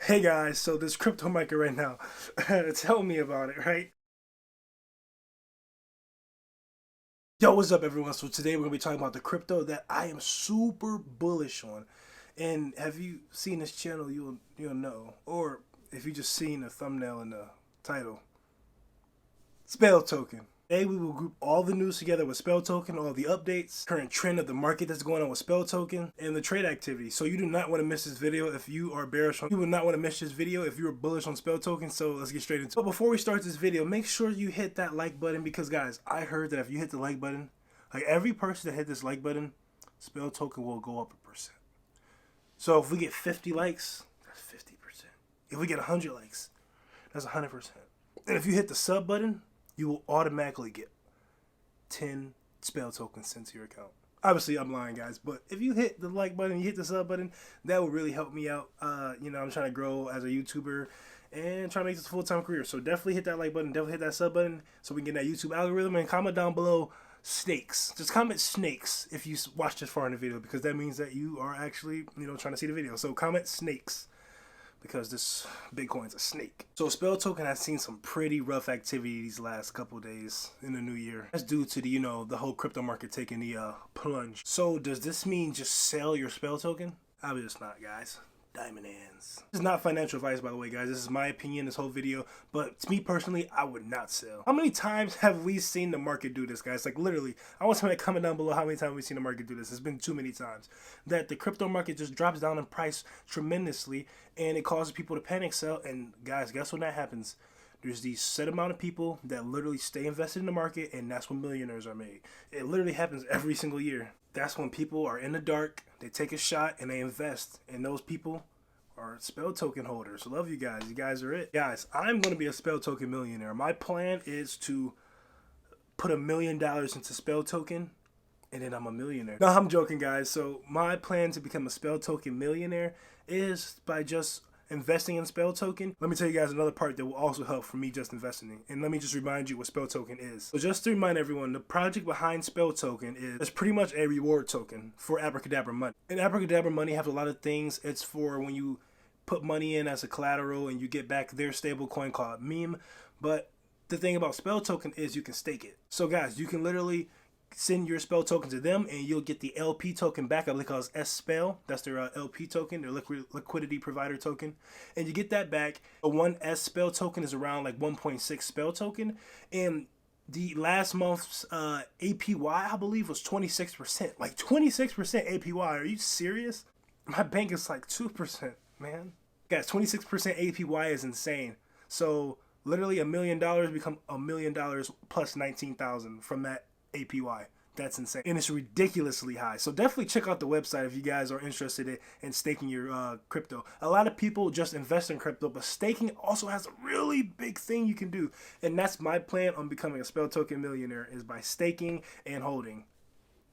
Hey guys, so this crypto market right now, tell me about it, right? Yo, what's up everyone? So today we're gonna be talking about the crypto that I am super bullish on. And have you seen this channel, you'll know. Or if you just seen the thumbnail and the title, Spell Token. Today we will group all the news together with Spell Token, all the updates, current trend of the market that's going on with Spell Token, and the trade activity. So you do not want to miss this video if you are bearish on. You will not want to miss this video if you are bullish on Spell Token. So let's get straight into it. But before we start this video, make sure you hit that like button because guys, I heard that if you hit the like button, like every person that hit this like button, Spell Token will go up 1%. So if we get 50 likes, that's 50%. If we get 100 likes, that's 100%. And if you hit the sub button, you will automatically get 10 spell tokens sent to your account. Obviously, I'm lying, guys, but if you hit the like button, you hit the sub button, that will really help me out. I'm trying to grow as a YouTuber and try to make this a full-time career. So definitely hit that like button, definitely hit that sub button so we can get that YouTube algorithm, and comment down below snakes. Just comment snakes if you watch this far in the video because that means that you are actually, trying to see the video. So comment snakes, because this Bitcoin's a snake. So Spell Token has seen some pretty rough activity these last couple days in the new year. That's due to the whole crypto market taking the plunge. So does this mean just sell your Spell Token? Obviously not, guys. Diamond hands. This is not financial advice, by the way, guys. This is my opinion, this whole video. But to me personally, I would not sell. How many times have we seen the market do this, guys? Like literally, I want somebody to comment down below how many times we've seen the market do this. It's been too many times. That the crypto market just drops down in price tremendously and it causes people to panic sell. And guys, guess when that happens? There's these set amount of people that literally stay invested in the market, and that's when millionaires are made. It literally happens every single year. That's when people are in the dark, they take a shot, and they invest. And those people are Spell Token holders. Love you guys. You guys are it. Guys, I'm going to be a Spell Token millionaire. My plan is to put $1 million into Spell Token, and then I'm a millionaire. No, I'm joking, guys. So my plan to become a Spell Token millionaire is by just investing in Spell Token. Let me tell you guys another part that will also help for me just investing in. And let me just remind you what Spell Token is. So just to remind everyone, the project behind Spell Token is pretty much a reward token for Abracadabra money. And Abracadabra money has a lot of things. It's for when you put money in as a collateral and you get back their stable coin called meme. But the thing about Spell Token is you can stake it. So guys, you can literally send your Spell Token to them and you'll get the LP token back. I believe it calls S-Spell. That's their LP token, their liquidity provider token. And you get that back. A 1 S-Spell token is around like 1.6 Spell token. And the last month's APY, I believe, was 26%. Like 26% APY. Are you serious? My bank is like 2%, man. Guys, 26% APY is insane. So literally $1 million become $1 million plus 19,000 from that APY. That's insane. And it's ridiculously high. So definitely check out the website if you guys are interested in staking your crypto. A lot of people just invest in crypto, but staking also has a really big thing you can do. And that's my plan on becoming a Spell Token millionaire, is by staking and holding.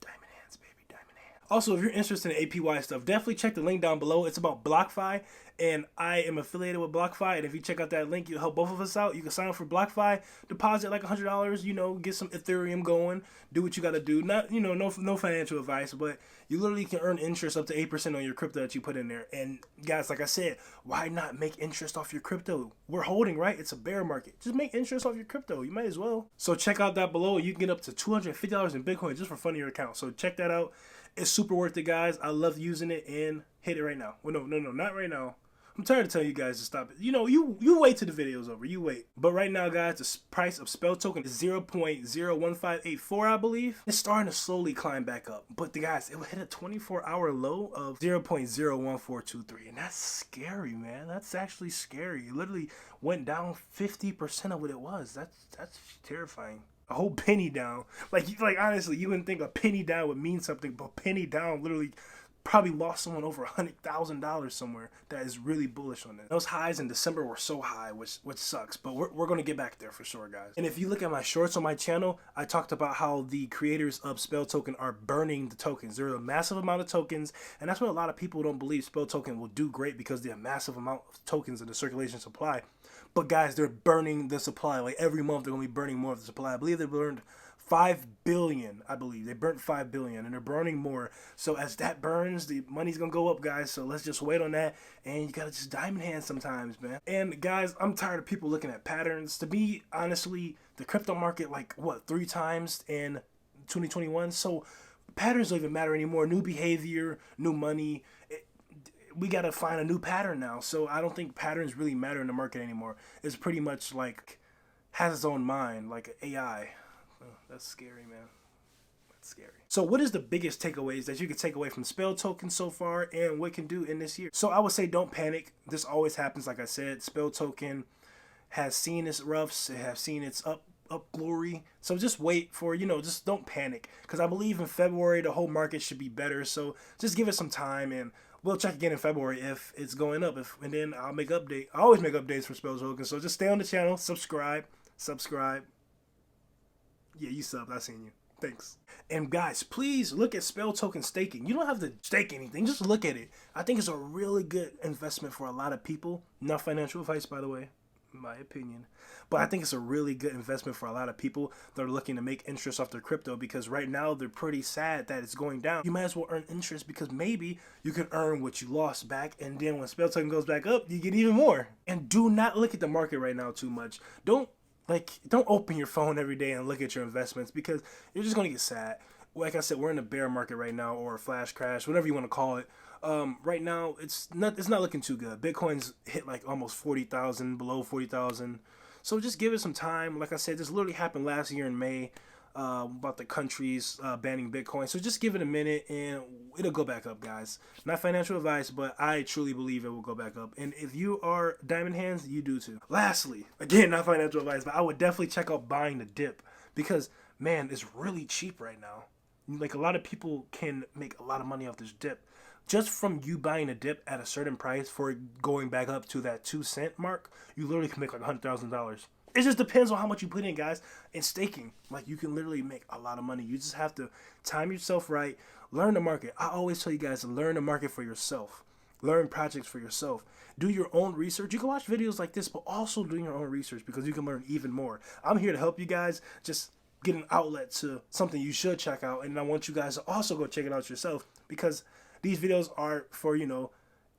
Diamond hands, baby, diamond hands. Also, if you're interested in APY stuff, definitely check the link down below. It's about BlockFi, and I am affiliated with BlockFi. And if you check out that link, you'll help both of us out. You can sign up for BlockFi, deposit like $100, get some Ethereum going, do what you got to do. Not, no financial advice, but you literally can earn interest up to 8% on your crypto that you put in there. And guys, like I said, why not make interest off your crypto? We're holding, right? It's a bear market. Just make interest off your crypto. You might as well. So check out that below. You can get up to $250 in Bitcoin just for fun in your account. So check that out. It's super worth it, guys. I love using it, and hit it right now. Well, no, not right now. I'm tired of telling you guys to stop it. You wait till the video's over. You wait. But right now, guys, the price of Spell Token is 0.01584, I believe. It's starting to slowly climb back up. But guys, it will hit a 24-hour low of 0.01423. And that's scary, man. That's actually scary. It literally went down 50% of what it was. That's terrifying. A whole penny down. Like honestly, you wouldn't think a penny down would mean something, but penny down literally probably lost someone over $100,000 somewhere that is really bullish on it. Those highs in December were so high, which sucks, but we're going to get back there for sure, guys. And if you look at my shorts on my channel, I talked about how the creators of Spell Token are burning the tokens. There's a massive amount of tokens, and that's what a lot of people don't believe Spell Token will do great, because there's a massive amount of tokens in the circulation supply. But guys, they're burning the supply. Like every month they're going to be burning more of the supply. I believe they burned 5 billion, I believe. They burnt 5 billion and they're burning more. So as that burns, the money's gonna go up, guys. So let's just wait on that. And you gotta just diamond hands sometimes, man. And guys, I'm tired of people looking at patterns. To me, honestly, the crypto market, like, what, 3 times in 2021? So patterns don't even matter anymore. New behavior, new money. We got to find a new pattern now. So I don't think patterns really matter in the market anymore. It's pretty much like has its own mind, like AI. Oh, that's scary, man. That's scary. So what is the biggest takeaways that you can take away from Spell Token so far and what it can do in this year? So I would say don't panic. This always happens. Like I said, Spell Token has seen its roughs. It has seen its up glory. So just wait for, just don't panic. Because I believe in February, the whole market should be better. So just give it some time and we'll check again in February if it's going up. And then I'll make update. I always make updates for Spell Token. So just stay on the channel, subscribe. Yeah, you subbed. I seen you. Thanks. And guys, please look at Spell Token staking. You don't have to stake anything. Just look at it. I think it's a really good investment for a lot of people. Not financial advice, by the way. My opinion, but I think it's a really good investment for a lot of people that are looking to make interest off their crypto, because right now they're pretty sad that it's going down. You might as well earn interest because maybe you can earn what you lost back, and then when Spell Token goes back up, you get even more. And do not look at the market right now too much. Don't open your phone every day and look at your investments, because you're just gonna get sad. Like I said, we're in a bear market right now, or a flash crash, whatever you want to call it. Right now, it's not looking too good. Bitcoin's hit like almost 40,000, below 40,000. So just give it some time. Like I said, this literally happened last year in May about the countries banning Bitcoin. So just give it a minute and it'll go back up, guys. Not financial advice, but I truly believe it will go back up. And if you are diamond hands, you do too. Lastly, again, not financial advice, but I would definitely check out buying the dip, because, man, it's really cheap right now. Like, a lot of people can make a lot of money off this dip. Just from you buying a dip at a certain price for going back up to that 2 cent mark, you literally can make like $100,000. It just depends on how much you put in, guys. And staking, like, you can literally make a lot of money. You just have to time yourself right, learn the market. I always tell you guys to learn the market for yourself. Learn projects for yourself. Do your own research. You can watch videos like this, but also do your own research, because you can learn even more. I'm here to help you guys just get an outlet to something you should check out. And I want you guys to also go check it out yourself, because these videos are for,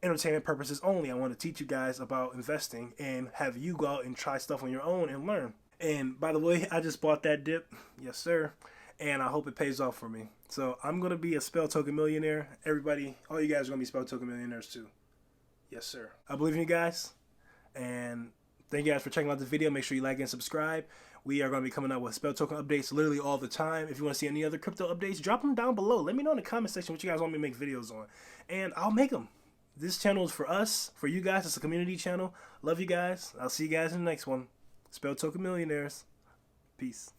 entertainment purposes only. I want to teach you guys about investing and have you go out and try stuff on your own and learn. And by the way, I just bought that dip. Yes, sir. And I hope it pays off for me. So I'm going to be a Spell Token millionaire. Everybody, all you guys are going to be Spell Token millionaires too. Yes, sir. I believe in you guys. And thank you guys for checking out the video. Make sure you like and subscribe. We are going to be coming out with Spell Token updates literally all the time. If you want to see any other crypto updates, drop them down below. Let me know in the comment section what you guys want me to make videos on, and I'll make them. This channel is for us, for you guys. It's a community channel. Love you guys. I'll see you guys in the next one. Spell Token Millionaires. Peace.